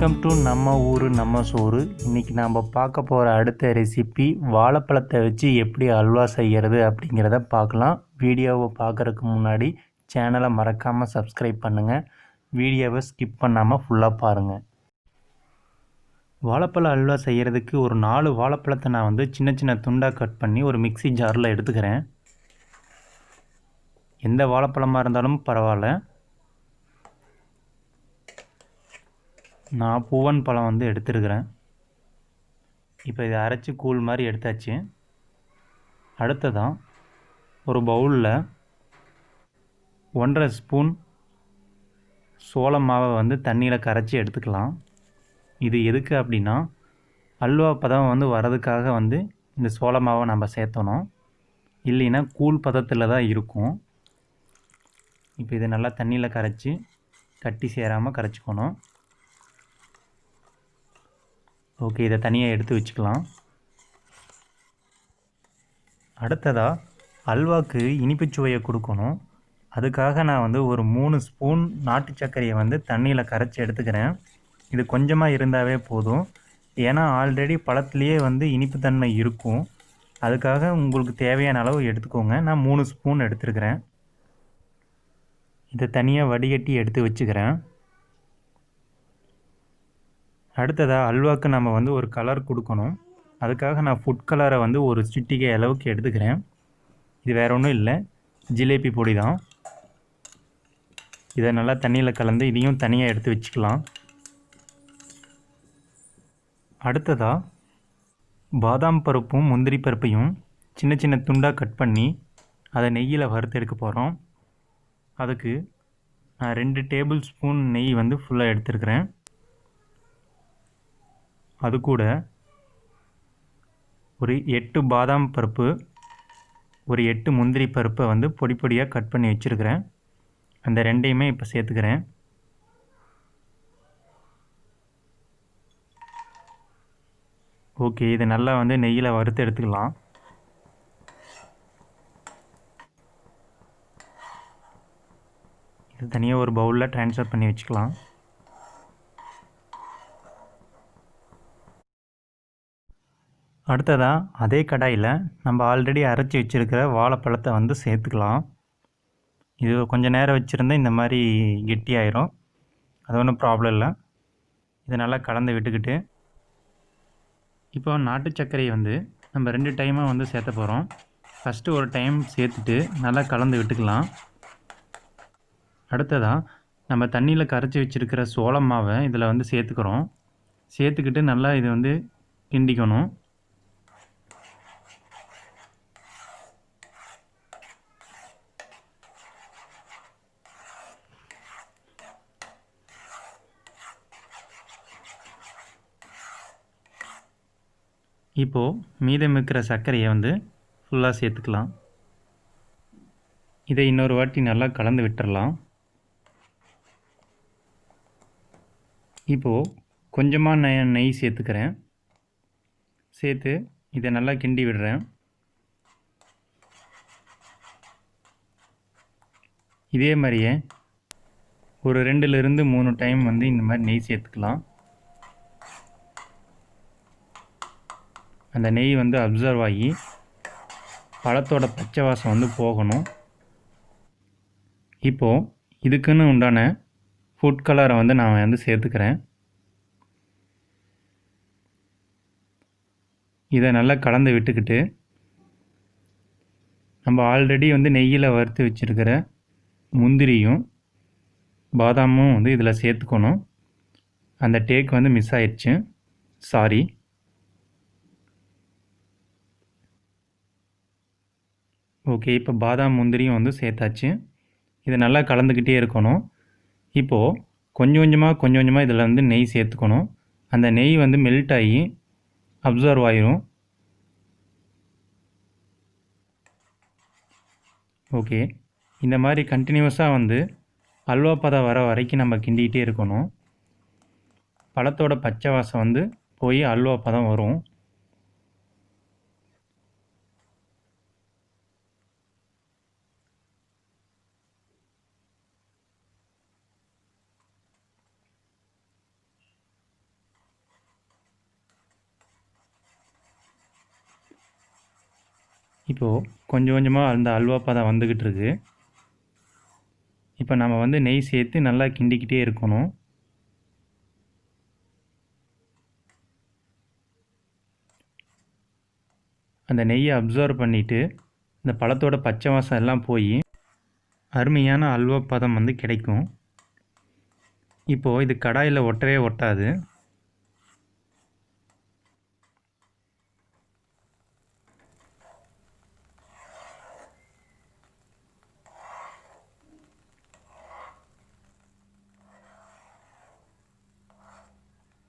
Welcome to நம்ம ஊர் நம்ம சோறு. இன்றைக்கி நாம் பார்க்க போகிற அடுத்த ரெசிபி வாழைப்பழத்தை வச்சு எப்படி அல்வா செய்கிறது அப்படிங்கிறத பார்க்கலாம். வீடியோவை பார்க்குறதுக்கு முன்னாடி சேனலை மறக்காமல் சப்ஸ்கிரைப் பண்ணுங்கள். வீடியோவை ஸ்கிப் பண்ணாமல் ஃபுல்லாக பாருங்கள். வாழைப்பழ அல்வா செய்கிறதுக்கு ஒரு 4 வாழைப்பழத்தை நான் சின்ன சின்ன துண்டாக கட் பண்ணி ஒரு மிக்ஸி ஜாரில் எடுத்துக்கிறேன். எந்த வாழைப்பழமாக இருந்தாலும் பரவாயில்ல. நான் பூவன் பழம் எடுத்துருக்கிறேன். இப்போ இதை அரைச்சி கூழ் மாதிரி எடுத்தாச்சு. அடுத்ததாக ஒரு பவுலில் 1.5 ஸ்பூன் சோள மாவை தண்ணியில் கரைச்சி எடுத்துக்கலாம். இது எதுக்கு அப்படின்னா அல்வா பதம் வரதுக்காக இந்த சோள மாவை நம்ம சேர்த்தணும். இல்லைன்னா கூழ் பதத்தில் தான் இருக்கும். இப்போ இதை நல்லா தண்ணியில் கரைச்சி கட்டி சேராமல் கரைச்சிக்கணும். ஓகே, இதை தனியாக எடுத்து வச்சுக்கலாம். அடுத்ததாக அல்வாவுக்கு இனிப்பு சுவையை கொடுக்கணும். அதுக்காக நான் ஒரு 3 ஸ்பூன் நாட்டு சர்க்கரையை தண்ணியில் கரைச்சி எடுத்துக்கிறேன். இது கொஞ்சமாக இருந்தாவே போதும். ஏன்னா ஆல்ரெடி பழத்துலேயே இனிப்பு தன்மை இருக்கும். அதுக்காக உங்களுக்கு தேவையான அளவு எடுத்துக்கோங்க. நான் 3 ஸ்பூன் எடுத்துருக்கிறேன். இதை தனியாக வடிகட்டி எடுத்து வச்சுக்கிறேன். அடுத்ததாக அல்வாவுக்கு நம்ம ஒரு கலர் கொடுக்கணும். அதுக்காக நான் ஃபுட் கலரை ஒரு சிட்டிகை அளவுக்கு எடுத்துக்கிறேன். இது வேறு ஒன்றும் இல்லை, ஜிலேபி பொடி தான். இதை நல்லா தண்ணியில் கலந்து இதையும் தனியாக எடுத்து வச்சுக்கலாம். அடுத்ததாக பாதாம் பருப்பும் முந்திரி பருப்பையும் சின்ன சின்ன துண்டாக கட் பண்ணி அதை நெய்யில் வறுத்து எடுக்க போகிறோம். அதுக்கு நான் 2 டேபிள் ஸ்பூன் நெய் ஃபுல்லாக எடுத்துருக்கிறேன். அது கூட ஒரு 8 பாதாம் பருப்பு, ஒரு 8 முந்திரி பருப்பை பொடி பொடியாக கட் பண்ணி வச்சுருக்கிறேன். அந்த ரெண்டையுமே இப்போ சேர்த்துக்கிறேன். ஓகே, இதை நல்லா நெய்யில் வறுத்து எடுத்துக்கலாம். இது தனியாக ஒரு பவுலில் ட்ரான்ஸ்ஃபர் பண்ணி வச்சுக்கலாம். அடுத்ததாக அதே கடாயில் நம்ம ஆல்ரெடி அரைச்சி வச்சுருக்கிற வாழைப்பழத்தை சேர்த்துக்கலாம். இது கொஞ்சம் நேரம் வச்சுருந்தா இந்த மாதிரி கெட்டியாயிரும். அது ஒன்றும் ப்ராப்ளம் இல்லை. இதை நல்லா கலந்து விட்டுக்கிட்டு இப்போ நாட்டு சர்க்கரையை நம்ம 2 டைமாக சேர்த்த போகிறோம். ஃபஸ்ட்டு ஒரு டைம் சேர்த்துட்டு நல்லா கலந்து விட்டுக்கலாம். அடுத்ததாக நம்ம தண்ணியில் கரைச்சி வச்சுருக்கிற சோள மாவை இதில் சேர்த்துக்கிறோம். சேர்த்துக்கிட்டு நல்லா இது கிண்டிக்கணும். இப்போது மீதம் இருக்கிற சர்க்கரையை ஃபுல்லாக சேர்த்துக்கலாம். இதை இன்னொரு வாட்டி நல்லா கலந்து விட்டுறலாம். இப்போது கொஞ்சமாக நெய் சேர்த்துக்கிறேன். சேர்த்து இதை நல்லா கிண்டி விடுறேன். இதே மாதிரியே ஒரு 2லிருந்து 3 டைம் இந்த மாதிரி நெய் சேர்த்துக்கலாம். அந்த நெய் அப்சர்வ் ஆகி பழத்தோட பச்சை வாசம் போகணும். இப்போது இதுக்குன்னு உண்டான ஃபுட் கலரை நான் சேர்த்துக்கிறேன். இதை நல்லா கலந்து விட்டுக்கிட்டு நம்ம ஆல்ரெடி நெய்யில் வறுத்து வச்சுருக்கிற முந்திரியும் பாதாமும் இதில் சேர்த்துக்கணும். அந்த டேக் மிஸ் ஆயிடுச்சு, சாரி. ஓகே, இப்போ பாதாம் முந்திரியும் சேர்த்தாச்சு. இதை நல்லா கலந்துக்கிட்டே இருக்கணும். இப்போது கொஞ்சம் கொஞ்சமாக இதில் நெய் சேர்த்துக்கணும். அந்த நெய் மெல்ட் ஆகி அப்சர்வ் ஆயிரும். ஓகே, இந்த மாதிரி கண்டினியூஸாக அல்வா பதம் வர வரைக்கும் நம்ம கிண்டிகிட்டே இருக்கணும். பழத்தோட பச்சை வாசம் போய் அல்வா பதம் வரும். இப்போது கொஞ்சம் கொஞ்சமாக அந்த அல்வா பதம் வந்துக்கிட்டு இருக்கு. இப்போ நம்ம வந்து நெய் சேர்த்து நல்லா கிண்டிக்கிட்டே இருக்கணும். அந்த நெய்யை அப்சர்வ் பண்ணிவிட்டு இந்த பழத்தோட பச்சை வாசம் எல்லாம் போய் அருமையான அல்வா பதம் வந்து கிடைக்கும். இப்போது இது கடாயில் ஒட்டவே ஒட்டாது.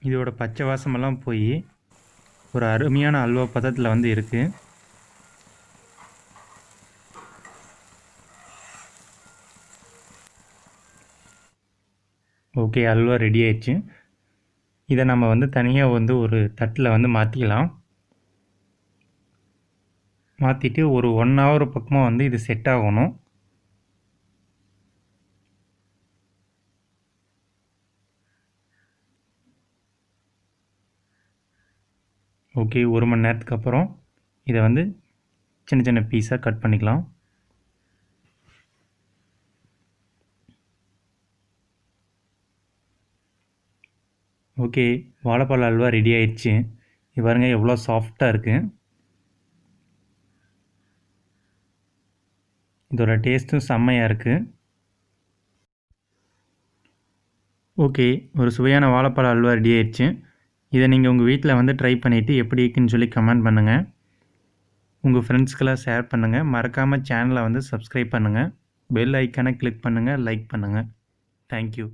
இதோட பச்சை வாசமெல்லாம் போய் ஒரு அருமையான அல்வா பதத்தில் வந்து இருக்குது. ஓகே, அல்வா ரெடி ஆயிடுச்சு. இதை நம்ம வந்து தனியாக வந்து ஒரு தட்டில் வந்து மாற்றிக்கலாம். மாற்றிட்டு ஒரு 1 hour பக்கமாக வந்து இது செட் ஆகணும். ஓகே, 1 மணி நேரத்துக்கு அப்புறம் இதை வந்து சின்ன சின்ன பீஸாக கட் பண்ணிக்கலாம். ஓகே, வாழைப்பழ அல்வா ரெடி ஆயிடுச்சு. இது பாருங்கள் எவ்வளோ சாஃப்டாக இருக்குது. இதோட டேஸ்ட்டும் செம்மையாக இருக்குது. ஓகே, ஒரு சுவையான வாழைப்பழ அல்வா ரெடி ஆயிடுச்சு. இதை நீங்கள் உங்கள் வீட்டில் வந்து ட்ரை பண்ணிவிட்டு எப்படி இருக்குன்னு சொல்லி கமெண்ட் பண்ணுங்கள். உங்கள் ஃப்ரெண்ட்ஸ்க்கெல்லாம் ஷேர் பண்ணுங்கள். மறக்காமல் சேனலை வந்து சப்ஸ்கிரைப் பண்ணுங்கள். பெல் ஐக்கானை கிளிக் பண்ணுங்கள், லைக் பண்ணுங்கள். தேங்க்யூ.